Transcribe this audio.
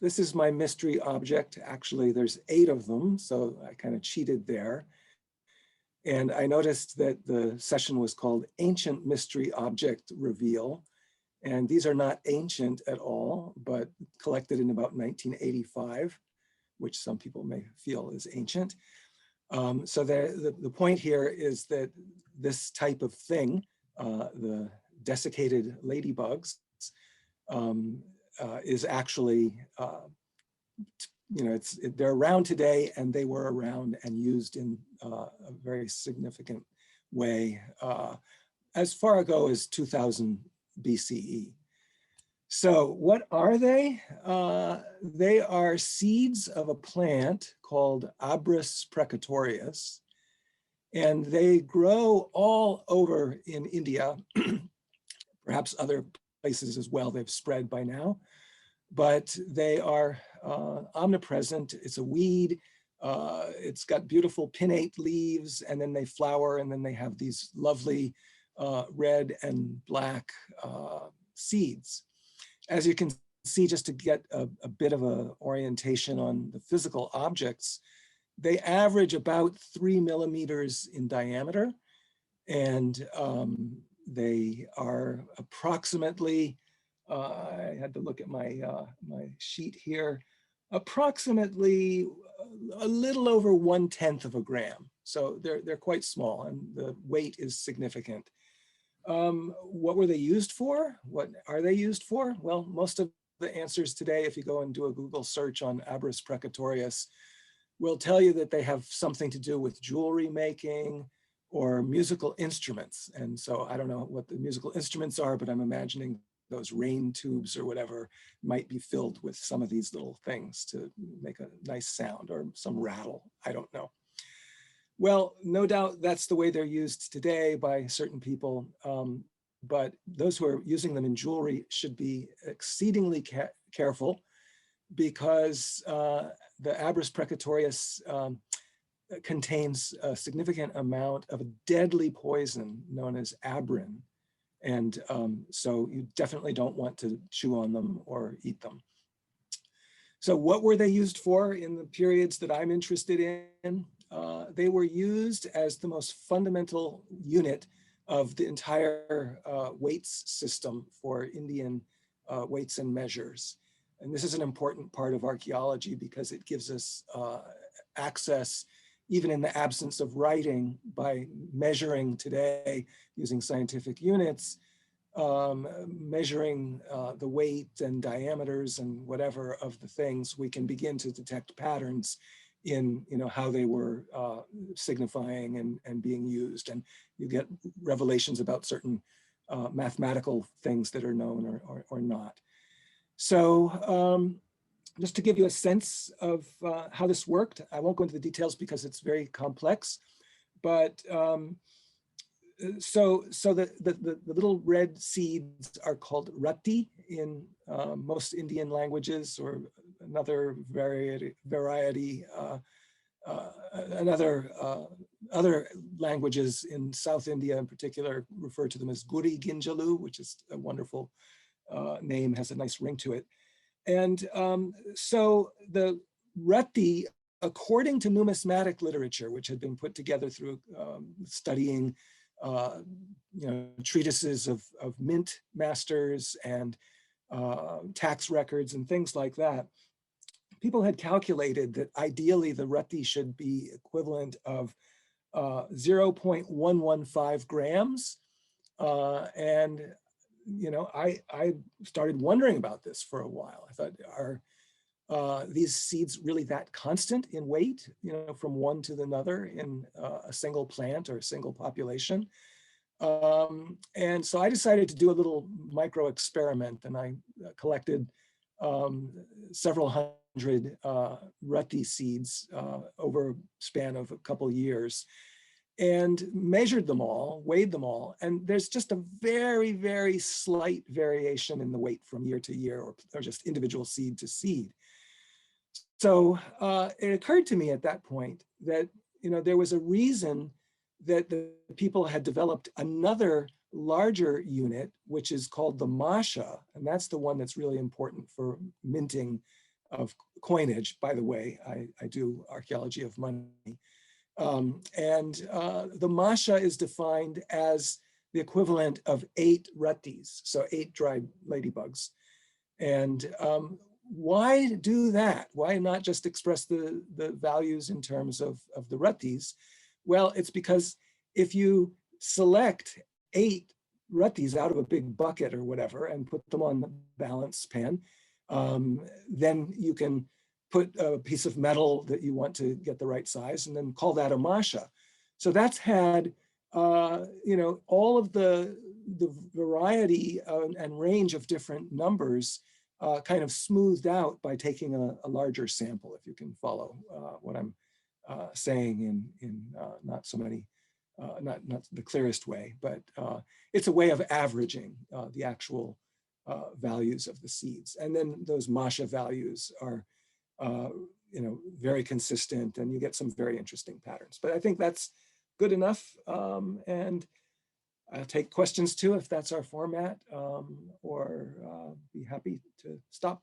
this is my mystery object. Actually, there's 8 of them, so I kind of cheated there. And I noticed that the session was called Ancient Mystery Object Reveal. And these are not ancient at all, but collected in about 1985, which some people may feel is ancient. So the point here is that this type of thing, the desiccated ladybugs, is actually, they're around today, and they were around and used in a very significant way as far ago as 2000 BCE. So what are they? They are seeds of a plant called Abris precatorius, and they grow all over in India, perhaps other places as well. They've spread by now, but they are omnipresent. It's a weed. It's got beautiful pinnate leaves, and then they flower, and then they have these lovely red and black seeds. As you can see, just to get a bit of an orientation on the physical objects, they average about 3 millimeters in diameter, and they are approximately, I had to look at my, my sheet here, approximately a little over 1/10 of a gram. So they're quite small, and the weight is significant. What were they used for? What are they used for? Well, most of the answers today, if you go and do a Google search on Abris precatorius, will tell you that they have something to do with jewelry making or musical instruments. And so I don't know what the musical instruments are, but I'm imagining those rain tubes or whatever might be filled with some of these little things to make a nice sound, or some rattle, I don't know. Well, no doubt that's the way they're used today by certain people, but those who are using them in jewelry should be exceedingly careful, because the Abris precatorius contains a significant amount of a deadly poison known as abrin. And so you definitely don't want to chew on them or eat them. So what were they used for in the periods that I'm interested in? They were used as the most fundamental unit of the entire weights system for Indian weights and measures. And this is an important part of archaeology, because it gives us access, even in the absence of writing, by measuring today using scientific units, measuring the weight and diameters and whatever of the things, we can begin to detect patterns in how they were signifying and being used. And you get revelations about certain mathematical things that are known or not. So just to give you a sense of how this worked, I won't go into the details because it's very complex, but so the little red seeds are called rati in most Indian languages, or another variety, other languages in South India in particular refer to them as guri ginjalu, which is a wonderful name, has a nice ring to it. And so the rati, according to numismatic literature, which had been put together through studying treatises of mint masters and tax records and things like that, people had calculated that ideally the rati should be equivalent of 0.115 grams. And I started wondering about this for a while. I thought, are these seeds really that constant in weight, from one to another in a single plant or a single population? And so I decided to do a little micro experiment, and I collected several hundred rati seeds over a span of a couple years, and measured them all, weighed them all, and there's just a very, very slight variation in the weight from year to year, or just individual seed to seed. So it occurred to me at that point that there was a reason that the people had developed another larger unit, which is called the masha, and that's the one that's really important for minting of coinage. By the way, I do archaeology of money. The masha is defined as the equivalent of 8 ratis, so 8 dried ladybugs. And why do that? Why not just express the values in terms of the ratis? Well, it's because if you select 8 ratis out of a big bucket or whatever and put them on the balance pan, then you can put a piece of metal that you want to get the right size and then call that a masha. So that's had, all of the variety and range of different numbers kind of smoothed out by taking a larger sample, if you can follow what I'm saying in not so many, not the clearest way, but it's a way of averaging the actual values of the seeds. And then those masha values are very consistent, and you get some very interesting patterns. But I think that's good enough. And I'll take questions too, if that's our format, or be happy to stop.